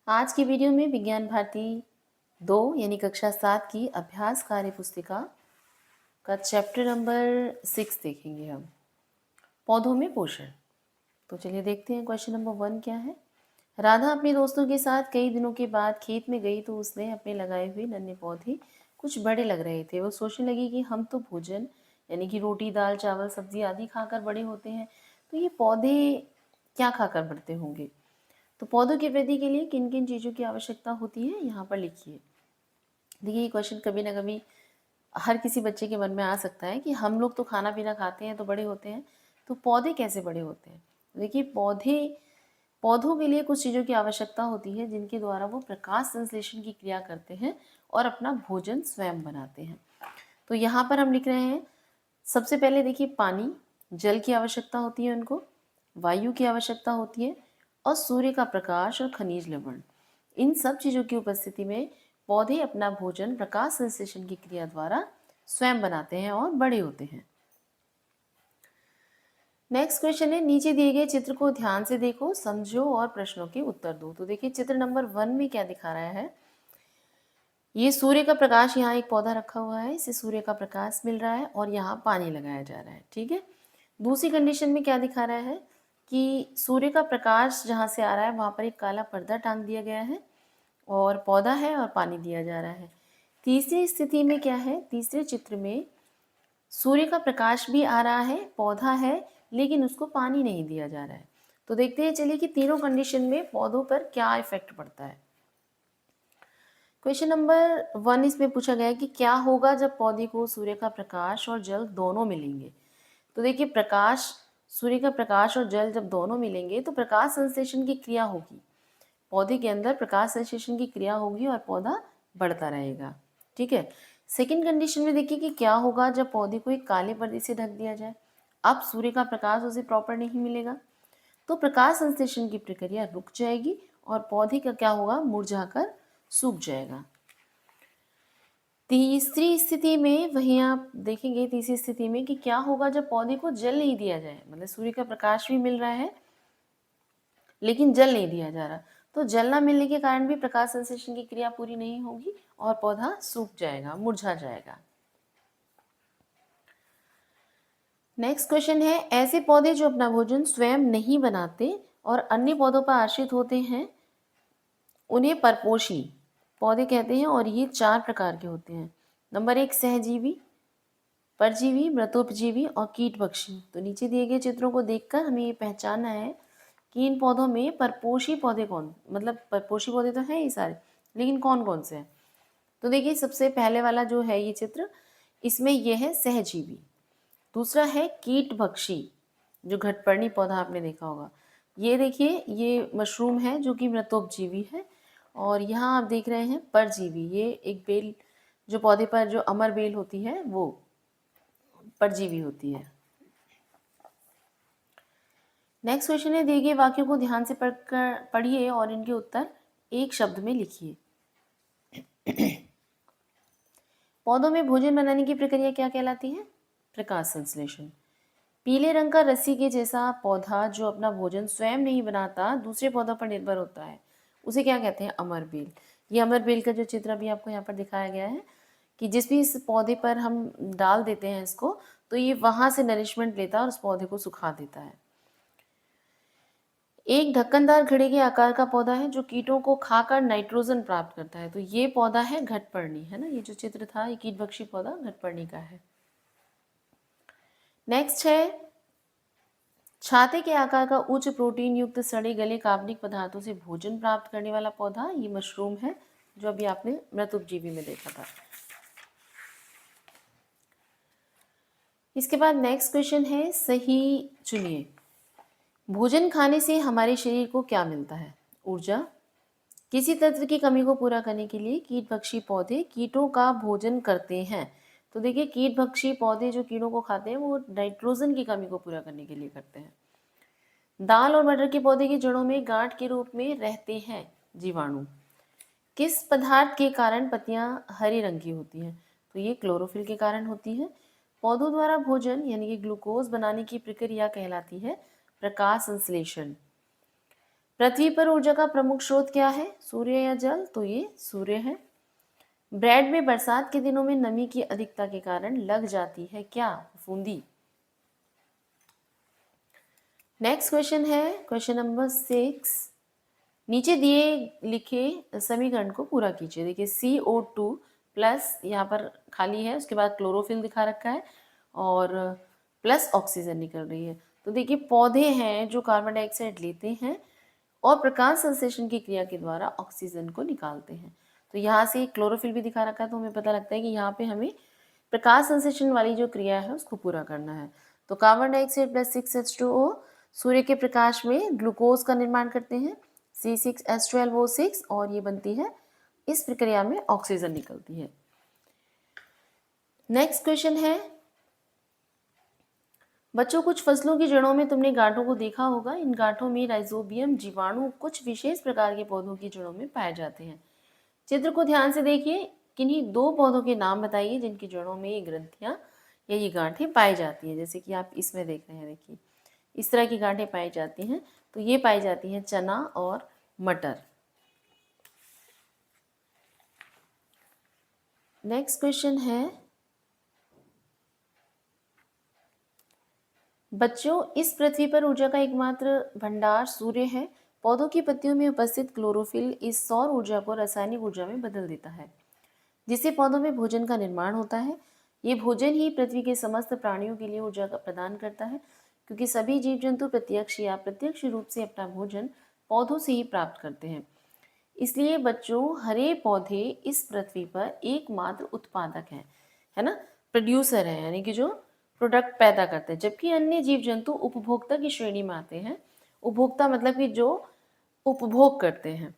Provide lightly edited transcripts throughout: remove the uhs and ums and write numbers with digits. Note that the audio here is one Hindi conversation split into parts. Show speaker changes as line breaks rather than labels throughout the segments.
आज की वीडियो में विज्ञान भारती 2 यानी कक्षा 7 की अभ्यास कार्य पुस्तिका का चैप्टर नंबर 6 देखेंगे हम। पौधों में पोषण। तो चलिए देखते हैं क्वेश्चन नंबर 1 क्या है। राधा अपने दोस्तों के साथ कई दिनों के बाद खेत में गई तो उसने अपने लगाए हुए नन्हे पौधे कुछ बड़े लग रहे थे। वो सोचने लगी कि हम तो भोजन यानी कि रोटी दाल चावल सब्जी आदि खाकर बड़े होते हैं, तो ये पौधे क्या खाकर बढ़ते होंगे। तो पौधों की वृद्धि के लिए किन किन चीज़ों की आवश्यकता होती है यहाँ पर लिखिए। देखिए ये क्वेश्चन कभी ना कभी हर किसी बच्चे के मन में आ सकता है कि हम लोग तो खाना पीना खाते हैं तो बड़े होते हैं, तो पौधे कैसे बड़े होते हैं। देखिए पौधों के लिए कुछ चीज़ों की आवश्यकता होती है जिनके द्वारा वो प्रकाश संश्लेषण की क्रिया करते हैं और अपना भोजन स्वयं बनाते हैं। तो यहाँ पर हम लिख रहे हैं, सबसे पहले देखिए पानी, जल की आवश्यकता होती है उनको, वायु की आवश्यकता होती है और सूर्य का प्रकाश और खनिज लवण। इन सब चीज़ों की उपस्थिति में पौधे अपना भोजन प्रकाश संश्लेषण की क्रिया द्वारा स्वयं बनाते हैं और बड़े होते हैं। नेक्स्ट क्वेश्चन है, नीचे दिए गए चित्र को ध्यान से देखो, समझो और प्रश्नों के उत्तर दो। तो देखिए चित्र नंबर 1 में क्या दिखा रहा है, ये सूर्य का प्रकाश, यहाँ एक पौधा रखा हुआ है, इसे सूर्य का प्रकाश मिल रहा है और यहाँ पानी लगाया जा रहा है। ठीक है। दूसरी कंडीशन में क्या दिखा रहा है कि सूर्य का प्रकाश जहाँ से आ रहा है वहाँ पर एक काला पर्दा टांग दिया गया है और पौधा है और पानी दिया जा रहा है। तीसरी स्थिति में क्या है, तीसरे चित्र में सूर्य का प्रकाश भी आ रहा है, पौधा है, लेकिन उसको पानी नहीं दिया जा रहा है। तो देखते हैं चलिए कि तीनों कंडीशन में पौधों पर क्या इफेक्ट पड़ता है। क्वेश्चन नंबर 1 इसमें पूछा गया है कि क्या होगा जब पौधे को सूर्य का प्रकाश और जल दोनों मिलेंगे। तो देखिए सूर्य का प्रकाश और जल जब दोनों मिलेंगे तो प्रकाश संश्लेषण की क्रिया होगी, पौधे के अंदर प्रकाश संश्लेषण की क्रिया होगी और पौधा बढ़ता रहेगा। ठीक है। सेकंड कंडीशन में देखिए कि क्या होगा जब पौधे को एक काले पर्दे से ढक दिया जाए। अब सूर्य का प्रकाश उसे प्रॉपर नहीं मिलेगा तो प्रकाश संश्लेषण की प्रक्रिया रुक जाएगी और पौधे का क्या होगा, मुरझाकर सूख जाएगा। तीसरी स्थिति में वहीं आप देखेंगे, तीसरी स्थिति में कि क्या होगा जब पौधे को जल नहीं दिया जाए, मतलब सूर्य का प्रकाश भी मिल रहा है लेकिन जल नहीं दिया जा रहा, तो जल ना मिलने के कारण भी प्रकाश संश्लेषण की क्रिया पूरी नहीं होगी और पौधा सूख जाएगा, मुरझा जाएगा। नेक्स्ट क्वेश्चन है, ऐसे पौधे जो अपना भोजन स्वयं नहीं बनाते और अन्य पौधों पर आश्रित होते हैं उन्हें परपोषी पौधे कहते हैं और ये 4 प्रकार के होते हैं। नंबर 1 सहजीवी, परजीवी, मृतोपजीवी और कीटभक्षी। तो नीचे दिए गए चित्रों को देखकर हमें ये पहचानना है कि इन पौधों में परपोषी पौधे कौन, मतलब परपोषी पौधे तो हैं ये सारे, लेकिन कौन कौन से हैं। तो देखिए सबसे पहले वाला जो है ये चित्र, इसमें ये है सहजीवी। दूसरा है कीटभक्षी, जो घटपर्णी पौधा आपने देखा होगा। ये देखिए ये मशरूम है जो कि मृतोपजीवी है। और यहाँ आप देख रहे हैं परजीवी, ये एक बेल जो पौधे पर जो अमर बेल होती है वो परजीवी होती है। नेक्स्ट क्वेश्चन है, दिए गए वाक्यों को ध्यान से पढ़िए और इनके उत्तर एक शब्द में लिखिए। पौधों में भोजन बनाने की प्रक्रिया क्या कहलाती है, प्रकाश संश्लेषण। पीले रंग का रस्सी के जैसा पौधा जो अपना भोजन स्वयं नहीं बनाता, दूसरे पौधों पर निर्भर होता है, उसे क्या कहते हैं, अमरबेल। ये अमरबेल का जो चित्र अभी आपको यहाँ पर दिखाया गया है कि जिस भी इस पौधे पर हम डाल देते हैं इसको, तो ये वहाँ से नरिशमेंट लेता है और उस पौधे को सुखा देता है। एक ढक्कनदार घड़े के आकार का पौधा है जो कीटों को खाकर नाइट्रोजन प्राप्त करता है, तो ये पौधा है घटपर्णी, है ना। ये जो चित्र था ये कीटभक्षी पौधा घटपर्णी का है। नेक्स्ट है, छाते के आकार का उच्च प्रोटीन युक्त सड़े गले कार्बनिक पदार्थों से भोजन प्राप्त करने वाला पौधा, ये मशरूम है जो अभी आपने मृतोपजीवी में देखा था। इसके बाद नेक्स्ट क्वेश्चन है, सही चुनिए। भोजन खाने से हमारे शरीर को क्या मिलता है, ऊर्जा। किसी तत्व की कमी को पूरा करने के लिए कीटभक्षी पौधे कीटों का भोजन करते हैं। तो देखिए कीटभक्षी पौधे जो कीड़ों को खाते हैं वो नाइट्रोजन की कमी को पूरा करने के लिए करते हैं। दाल और मटर के पौधे की जड़ों में गांठ के रूप में रहते हैं जीवाणु। किस पदार्थ के कारण पत्तियां हरे रंग की होती हैं, तो ये क्लोरोफिल के कारण होती है। पौधों द्वारा भोजन यानी कि ग्लूकोज बनाने की प्रक्रिया कहलाती है प्रकाश संश्लेषण। पृथ्वी पर ऊर्जा का प्रमुख स्रोत क्या है, सूर्य या जल? तो ये सूर्य है। ब्रेड में बरसात के दिनों में नमी की अधिकता के कारण लग जाती है क्या, फफूंदी? नेक्स्ट क्वेश्चन है क्वेश्चन नंबर 6। नीचे दिए लिखे समीकरण को पूरा कीजिए। देखिए CO2 प्लस यहाँ पर खाली है, उसके बाद क्लोरोफिल दिखा रखा है और प्लस ऑक्सीजन निकल रही है। तो देखिए पौधे हैं जो कार्बन डाइऑक्साइड लेते हैं और प्रकाश संश्लेषण की क्रिया के द्वारा ऑक्सीजन को निकालते हैं। तो यहाँ से क्लोरोफिल भी दिखा रखा है, तो हमें पता लगता है कि यहाँ पे हमें प्रकाश संश्लेषण वाली जो क्रिया है उसको पूरा करना है। तो कार्बन डाइऑक्साइड प्लस 6H2O सूर्य के प्रकाश में ग्लूकोज का निर्माण करते हैं, C6H12O6, और ये बनती है, इस प्रक्रिया में ऑक्सीजन निकलती है। नेक्स्ट क्वेश्चन है, बच्चों कुछ फसलों की जड़ों में तुमने गांठों को देखा होगा। इन गांठों में राइजोबियम जीवाणु कुछ विशेष प्रकार के पौधों की जड़ों में पाए जाते हैं। चित्र को ध्यान से देखिए, किन्हीं दो पौधों के नाम बताइए जिनकी जड़ों में ये ग्रंथियां या ये गांठें पाई जाती हैं। जैसे कि आप इसमें देख रहे हैं, देखिए इस तरह की गांठें पाई जाती हैं। तो ये पाई जाती हैं चना और मटर। नेक्स्ट क्वेश्चन है, बच्चों इस पृथ्वी पर ऊर्जा का एकमात्र भंडार सूर्य है। पौधों की पत्तियों में उपस्थित क्लोरोफिल इस सौर ऊर्जा को रासायनिक ऊर्जा में बदल देता है, जिससे पौधों में भोजन का निर्माण होता है। ये भोजन ही पृथ्वी के समस्त प्राणियों के लिए ऊर्जा का प्रदान करता है, क्योंकि सभी जीव जंतु प्रत्यक्ष या अप्रत्यक्ष रूप से अपना भोजन पौधों से ही प्राप्त करते हैं। इसलिए बच्चों हरे पौधे इस पृथ्वी पर एकमात्र उत्पादक हैं, है ना, प्रोड्यूसर है, यानी कि जो प्रोडक्ट पैदा करते हैं, जबकि अन्य जीव जंतु उपभोक्ता की श्रेणी में आते हैं। उपभोक्ता मतलब कि जो उपभोग करते हैं।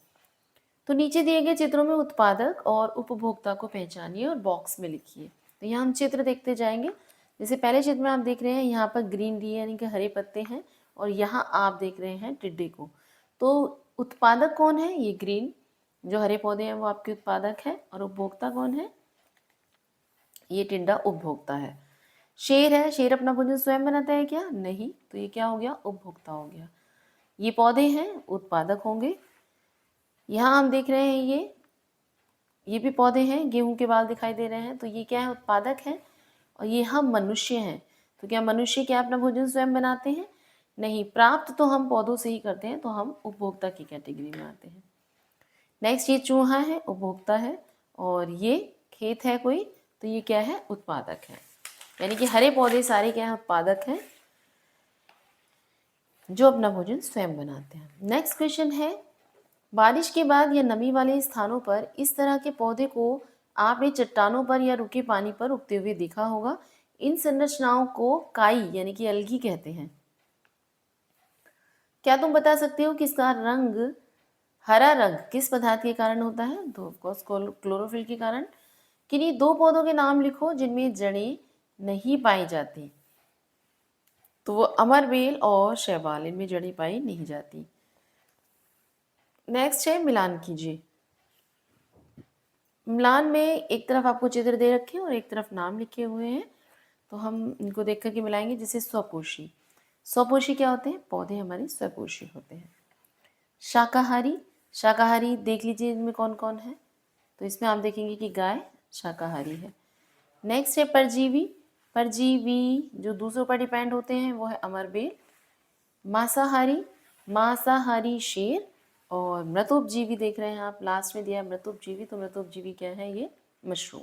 तो नीचे दिए गए चित्रों में उत्पादक और उपभोक्ता को पहचानिए और बॉक्स में लिखिए। तो यहाँ हम चित्र देखते जाएंगे। जैसे पहले चित्र में आप देख रहे हैं, यहाँ पर ग्रीन डी यानी कि हरे पत्ते हैं, और यहाँ आप देख रहे हैं टिड्डे को। तो उत्पादक कौन है? ये ग्रीन जो हरे पौधे हैं वो आपके उत्पादक है, और उपभोक्ता कौन है? ये टिड्डा उपभोक्ता है। शेर है, शेर अपना भोजन स्वयं बनाता है क्या? नहीं। तो ये क्या हो गया? उपभोक्ता हो गया। ये पौधे हैं, उत्पादक होंगे। यहाँ हम देख रहे हैं ये भी पौधे हैं, गेहूं के बाल दिखाई दे रहे हैं, तो ये क्या है? उत्पादक है। और ये हम मनुष्य हैं, तो क्या मनुष्य क्या अपना भोजन स्वयं बनाते हैं? नहीं, प्राप्त तो हम पौधों से ही करते हैं, तो हम उपभोक्ता की कैटेगरी में आते हैं। नेक्स्ट, ये चूहा है, उपभोक्ता है, और ये खेत है कोई, तो ये क्या है? उत्पादक है। यानी कि हरे पौधे सारे क्या है? उत्पादक हैं, जो अपना भोजन स्वयं बनाते हैं। नेक्स्ट क्वेश्चन है, बारिश के बाद या नमी वाले स्थानों पर इस तरह के पौधे को आपने चट्टानों पर या रुके पानी पर उगते हुए देखा होगा। इन संरचनाओं को काई यानी कि अलगी कहते हैं। क्या तुम बता सकते हो कि इसका रंग, हरा रंग किस पदार्थ के कारण होता है? तो ऑफकोर्स क्लोरोफिल के कारण। किन्हीं दो पौधों के नाम लिखो जिनमें जड़ें नहीं पाई जाती। तो वो अमरबेल और शैवाल, इनमें जड़ें पाई नहीं जाती। नेक्स्ट है, मिलान कीजिए। मिलान में एक तरफ आपको चित्र दे रखे हैं और एक तरफ नाम लिखे हुए हैं, तो हम इनको देख करके मिलाएंगे। जैसे स्वपोषी, स्वपोषी क्या होते हैं? पौधे हमारे स्वपोषी होते हैं। शाकाहारी, शाकाहारी देख लीजिए इनमें कौन कौन है, तो इसमें आप देखेंगे कि गाय शाकाहारी है। नेक्स्ट है परजीवी, परजीवी जो दूसरों पर डिपेंड होते हैं वो है अमरबेल। मांसाहारी, मांसाहारी शेर। और मृतोपजीवी देख रहे हैं आप, लास्ट में दिया है मृतोपजीवी, तो मृतोपजीवी क्या है? ये मशरूम।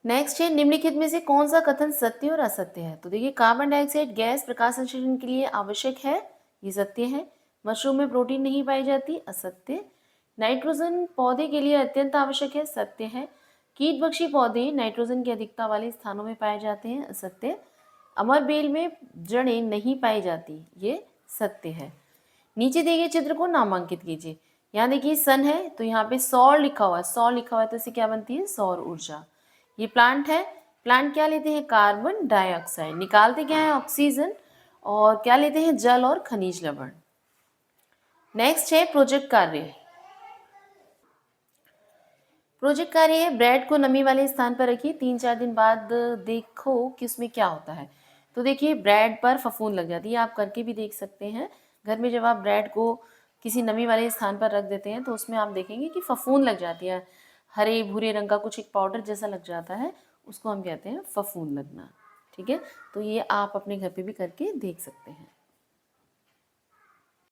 नेक्स्ट है, निम्नलिखित में से कौन सा कथन सत्य और असत्य है? तो देखिए, कार्बन डाइऑक्साइड गैस प्रकाश संश्लेषण के लिए आवश्यक है, ये सत्य है। मशरूम में प्रोटीन नहीं पाई जाती, असत्य। नाइट्रोजन पौधे के लिए अत्यंत आवश्यक है, सत्य है। कीटभक्षी पौधे नाइट्रोजन की अधिकता वाले स्थानों में पाए जाते हैं, असत्य। अमरबेल में जड़ें नहीं पाई जाती, ये सत्य है। नीचे दिए गए चित्र को नामांकित कीजिए। यहाँ देखिए सन है, तो यहाँ पे सौर लिखा हुआ है, सौर लिखा हुआ है, तो इससे क्या बनती है? सौर ऊर्जा। ये प्लांट है, प्लांट क्या लेते हैं? कार्बन डाइऑक्साइड, निकालते क्या है? ऑक्सीजन। और क्या लेते हैं? जल और खनिज लवण। नेक्स्ट है प्रोजेक्ट कार्य। प्रोजेक्ट कार्य है, ब्रेड को नमी वाले स्थान पर रखिए, 3-4 दिन बाद देखो कि उसमें क्या होता है। तो देखिए ब्रेड पर फफूंद लग जाती है, आप करके भी देख सकते हैं। घर में जब आप ब्रेड को किसी नमी वाले स्थान पर रख देते हैं तो उसमें आप देखेंगे कि फफूंद लग जाती है, हरे भूरे रंग का कुछ एक पाउडर जैसा लग जाता है, उसको हम कहते हैं फफूंद लगना। ठीक है, तो ये आप अपने घर पे भी करके देख सकते हैं।